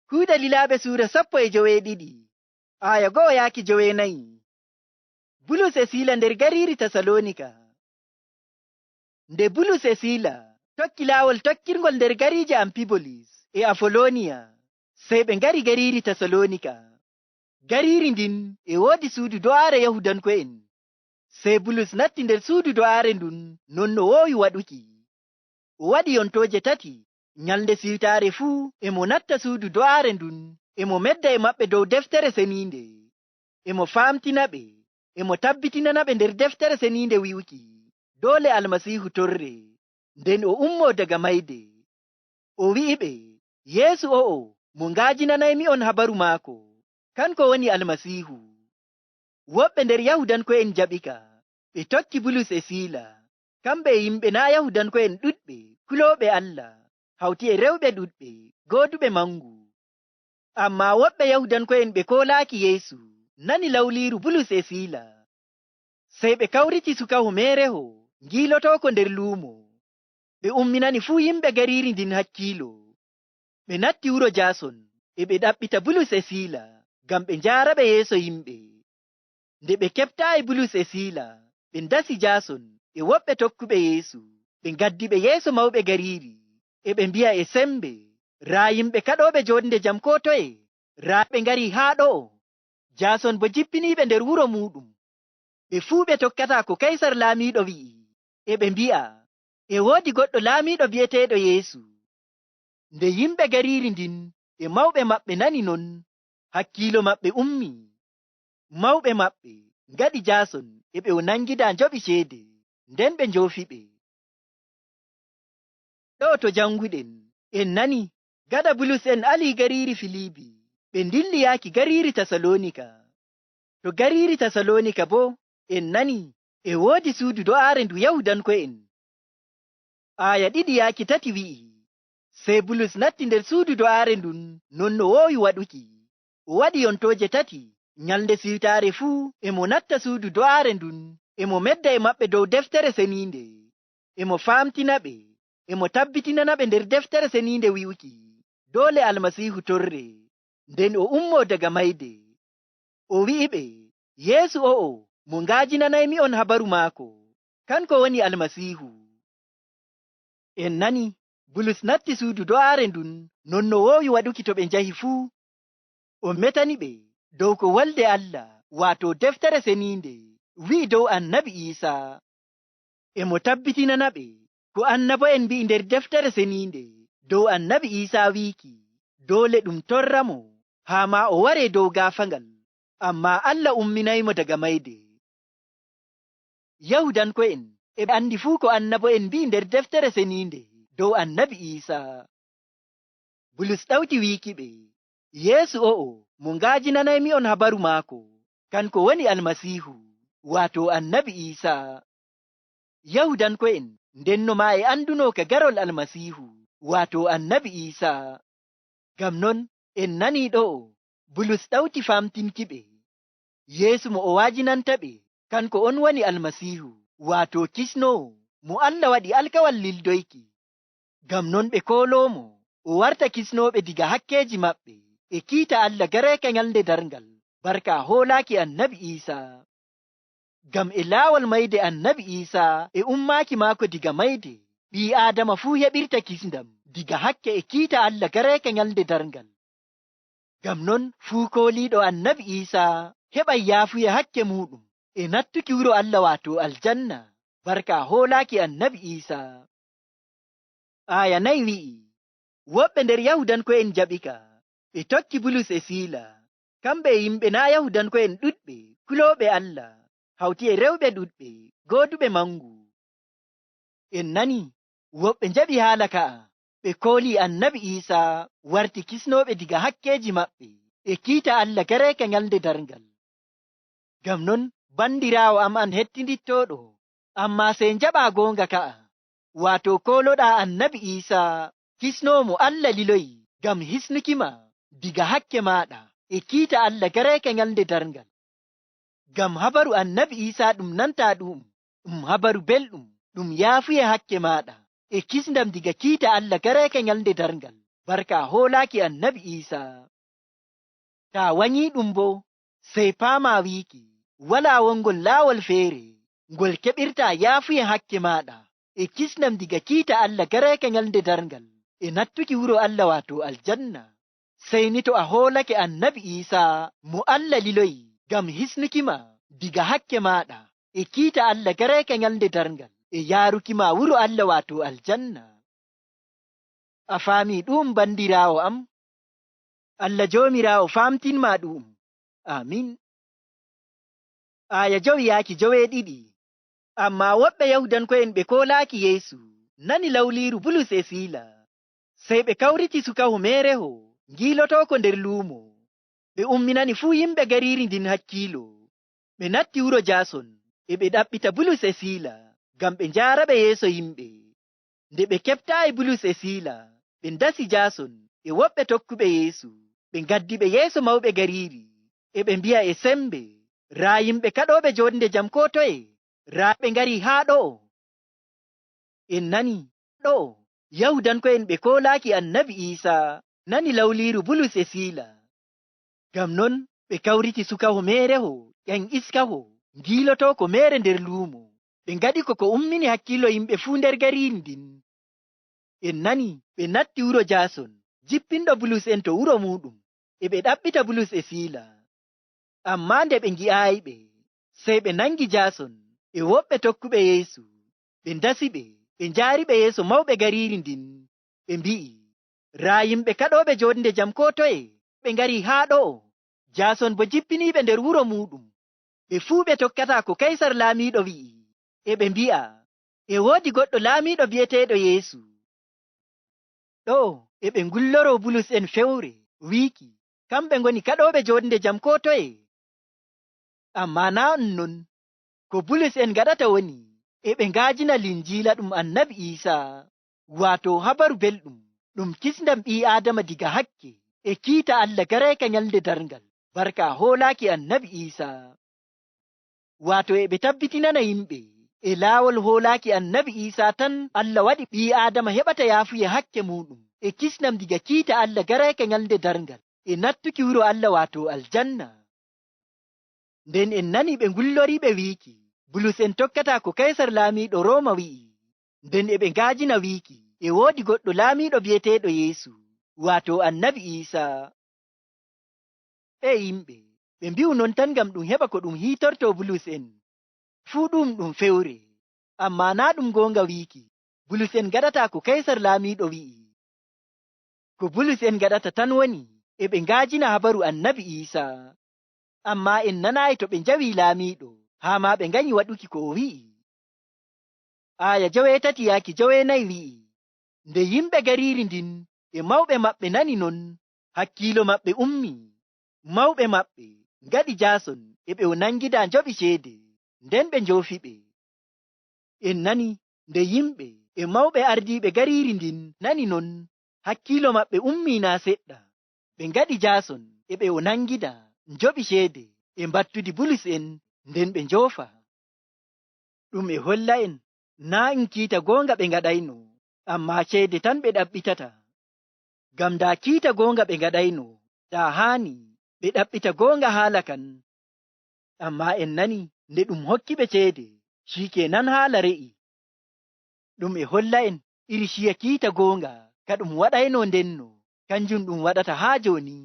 Kuuɗe Lilaaɓe suura 12 aya 1 yaaki 9. Bulus e Siila nder gariiri Tasalonika. Nde Bulus e Siila tokki laawol tokkirgol nder gariije Ampibolis e Afoloniya, sey ɓe ngari gariiri Tasalonika. Gariiri ndin e woodi suudu do'aare Yahudanko'en. Sey Bulus natti nder suudu do'aare ndun non no woowi waɗuki. O waɗi yontooje 3. Nyalnde siwtaare fuu emo natta suudu do'aare ndun, emo medda e maɓɓe dow deftere seniinde, emo faamtina ɓe, emo tabbitinana ɓe nder deftere seniinde wi'uki doole Almasiihu torre, nden o ummoo daga mayde. O wi'i ɓe, Yeesu o'o mo ngaajinanaymi on habaru maako, kanko woni Almasiihu. Woɓɓe nder Yahudanko'en jaɓika, ɓe tokki Bulus e Siila. Kamɓe e yimɓe naa Yahudanko'en ɗuɗɓe kulooɓe Allah, hawti e rewɓe ɗuɗɓe gooduɓe mangu. Ammaa woɓɓe Yahudanko'en ɓe koolaaki Yeesu nani lawliiru Bulus e Siila. Sey ɓe kawriti sukaho meereho ngiilotoko nder luumo. Ɓe umminani fuu yimɓe gariiri ndin hakkiilo. Ɓe natti wuro Jaason e ɓe ɗaɓɓita Bulus e Siila ngam ɓe njaara ɓe yeeso yimɓe. Nde ɓe keɓtaayi Bulus e Siila, ɓe ndasi Jaason e woɓɓe tokkuɓe Yeesu. Ɓe ngaddi ɓe yeeso mawɓe gariiri, e ɓe mbi'a e sembe, raa yimɓe kaɗooɓe jooɗnde jam ko toye, raa ɓe ngari haa ɗo'o. Jaason bo jippiniiɓe nder wuro muɗum. Ɓe fuu ɓe tokkata ko Kaysar laamiiɗo wi'i, e ɓe mbi'a, e woodi goɗɗo laamiiɗo bi'eteeɗo Yeesu. Nde yimɓe gariiri ndin e mawɓe maɓɓe nani non, hakkiilo maɓɓe ummi. Mawɓe maɓɓe ngaɗi Jaason e ɓe nangida njoɓi ceede, nden ɓe njoofi ɓe. Ɗo to janguɗen en nani gaɗa Bulus en alii gariiri Filiibi, ɓe ndilli yaaki gariiri Tasalonika. To gariiri Tasalonika bo en nani e woodi suudu do'aare ndu Yahudanko'en. Aya 2 yaaki 3 wi'i, sey Bulus natti nder suudu do'aare ndun non no woowi waɗuki. O waɗi yontooje 3. Nyalnde siwtaare fuu emo natta suudu do'aare ndun, emo medda e maɓɓe dow deftere seniinde, emo faamtina ɓe, emo tabbitinana ɓe nder deftere seniinde wi'uki doole Almasiihu torre, nden o ummoo daga mayde. O wi'i ɓe, Yeesu o'o mo ngaajinanaymi on habaru maako, kanko woni Almasiihu. En nani Bulus natti suudu do'aare ndun non no woowi waɗuki to ɓe njahi fuu. O metani ɓe dow ko walde Allah, waato deftere seniinde wi'i dow annabi Iisaa. Emo tabbitinana ɓe ko annabo'en mbi'i nder deftere seniinde dow annabi Iisaa wiiki doole ɗum torra mo haa ma o waree dow gaafangal, ammaa Allah umminaymo daga mayde. Yahudanko'en e ɓe andi fuu ko annabo'en mbi'i nder deftere seniinde dow annabi Iisaa. Bulus ɗawti wiiki ɓe, Yeesu o'o mo ngaajinanaymi on habaru maako, kanko woni Almasiihu, waato annabi Iisaa. Yahudanko'en ndenno ma e anduno ka garol Almasiihu, waato annabi Iisaa. Ngam non en nani ɗo'o Bulus ɗawti famtinki ɓe Yeesu mo o waajinanta ɓe kanko on woni Almasiihu, waato kisnowo mo Allah waɗi alkawal lildoyki. Ngam non ɓe kooloomo o warta kisnooɓe diga hakkeeji maɓɓe e kiita Allah gareeka nyalnde darngal, barka hoolaaki annabi Iisaa. Ngam e laawol mayde annabi Iisaa e ummaaki maako diga mayde, ɓii Aadama fuu heɓirta kisndam diga hakke e kiita Allah gareeka nyalnde darngal. Ngam non fuu kooliiɗo annabi Iisaa heɓay yaafuya hakke muɗum e nattuki wuro Allah waato aljanna, barka hoolaaki annabi Iisaa. Aya 4 wi'i, woɓɓe nder Yahudanko'en jaɓika, ɓe tokki Bulus e Siila. Kamɓe e yimɓe naa Yahudanko'en ɗuɗɓe kulooɓe Allah, hawti e rewɓe ɗuɗɓe gooduɓe mangu. En nani woɓɓe njaɓi haala ka'a, ɓe koolii annabi Iisaa warti kisnooɓe diga hakkeeji maɓɓe e kiita Allah gareeka nyalnde darngal. Ngam non bandiraawo am an hettindittooɗo, ammaa sey njaɓaa goonga ka'a, waato kooloɗaa annabi Iisaa kisnoowo mo Allah liloyi ngam hisnukima diga hakke maaɗa e kiita Allah gareeka nyalnde darngal. Ngam habaru annabi Iisaa ɗum nantaa ɗum habaru belɗum ɗum yaafuye hakke maaɗa e kisndam diga kiita Allah gareeka nyalnde darngal. barka hoolaaki annabi Iisaa. Taa wanyii ɗum boo, sey paamaa wiiki, walaa wongol laawol feere, ngol keɓirtaa yaafuye hakke maaɗa, e kisnam diga kiita Allah gareeke nyalnde darngal, e nattuki wuro Allah waato aljanna. Sey ni to a hoolake annabi Iisaa mo Allah liloyi ngam hisnukima diga hakke maaɗa, e kiita Allah gareeke nyalnde darngal, e yaarukima wuro Allah waato aljanna. A faami ɗum bandiraawo am? Allah joomiraawo famtinma ɗum. Amin. Aya jowi yaaki joweeɗiɗi. Amma woɓɓe Yahudanko'en ɓe koolaaki Yeesu nani lawliiru Bulus e Siila, sey ɓe kawriti sukahu meereho ngiilotoko nder luumo. Ɓe umminani fuu yimɓe gariiri ndin hakkiilo. Ɓe natti wuro Jaason e ɓe ɗaɓɓita Bulus e Siila ngam ɓe njaara ɓe yeeso yimɓe. Nde ɓe keɓtaayi Bulus e Siila, ɓe ndasi Jaason e woɓɓe tokkuɓe Yeesu. Ɓe ngaddi ɓe yeeso mawɓe gariiri, e ɓe mbi'a e sembe, raa yimɓe kaɗooɓe joonde jam ko toye, raa ɓe ngari haa ɗo'o. En nani ɗo'o Yahudanko'en ɓe koolaaki annabi Iisaa nani lawliiru Bulus e Siila. Ngam non ɓe kawriti sukaho meereho ƴan iskaho ngiilotoko meere nder luumo. Ɓe ngaɗi ko ummini hakkiilo yimɓe fuu nder gariiri ndin. En nani ɓe natti wuro Jaason, jippinɗo Bulus en to wuro muɗum, e ɓe ɗaɓɓita Bulus e Siila. Ammaa nde ɓe ngi'aayi ɓe, sey ɓe nangi Jaason e woɓɓe tokkuɓe Yeesu. Ɓe ndasi ɓe, ɓe njaari ɓe yeeso mawɓe gariiri ndin. Ɓe mbi'i, raa yimɓe kaɗooɓe joonde jam ko toye, ɓe ngari haa ɗo'o. Jaason bo jippiniiɓe nder wuro muɗum. Ɓe fuu ɓe tokkata ko Kaysar laamiiɗo wi'i, e ɓe mbi'a, e woodi goɗɗo laamiiɗo bi'eteeɗo Yeesu. Ɗo e ɓe ngulloro Bulus en fewre, wiiki, kamɓe ngoni kaɗooɓe joonde jam ko toye. Ammaa naa non, ko Bulus en gaɗata woni, e ɓe ngaajina linjiila ɗum annabi Iisaa, waato habaru belɗum, ɗum kisndam ɓii Aadama diga hakke, e kiita Allah gareeka nyalnde darngal, barka hoolaaki annabi Iisaa. Waato e ɓe tabbitinana yimɓe, e laawol hoolaaki annabi Iisaa tan Allah waɗi ɓii Aadama heɓata yaafuye hakke muɗum, e kisnam diga kiita Allah gareeka nyalnde darngal, e nattuki wuro Allah waato aljanna. Nden en nani ɓe ngullori ɓe wiiki, Bulus en tokkata ko Kaysar laamiiɗo Rooma wi'i. Nden e ɓe ngaajina wiiki, e woodi goɗɗo laamiiɗo bi'eteeɗo Yeesu, waato annabi Iisaa. E yimɓe, ɓe mbi'u non tan ngam ɗum heɓa ko ɗum hiitorto Bulus en. Fuu ɗum fewre, ammaa naa ɗum goonga wiiki, Bulus en gaɗata ko Kaysar laamiiɗo wi'i. Ko Bulus en gaɗata tan woni, e ɓe ngaajina habaru annabi Iisaa. Ammaa en nanaayi to ɓe njawi laamiiɗo, haa ma ɓe nganyi waɗuki ko o wi'i. Aya 8-9 wi'i, nde yimɓe gariiri ndin e mawɓe maɓɓe nani non, hakkiilo maɓɓe ummi. Mawɓe maɓɓe ngaɗi Jaason e ɓe nangida njoɓi ceede, nden ɓe njoofi ɓe. En nani nde yimɓe e mawɓe ardiiɓe gariiri ndin nani non, hakkiilo maɓɓe ummi naa seɗɗa. Ɓe ngaɗi Jaason e ɓe nangida njoɓi ceede e mbattudi Bulus en, nden ɓe njoofa. Ɗum e holla en naa en kiita goonga ɓe ngaɗayno, ammaa ceede tan ɓe ɗaɓɓitata. Ngam daa kiita goonga ɓe ngaɗayno, daa haani ɓe ɗaɓɓita goonga haala kan. Ammaa en nani nde ɗum hokki ɓe ceede, shikenan haala re'i. Ɗum e holla en iri shiya kiita goonga ka ɗum waɗayno ndenno, kanjum ɗum waɗata haa jooni.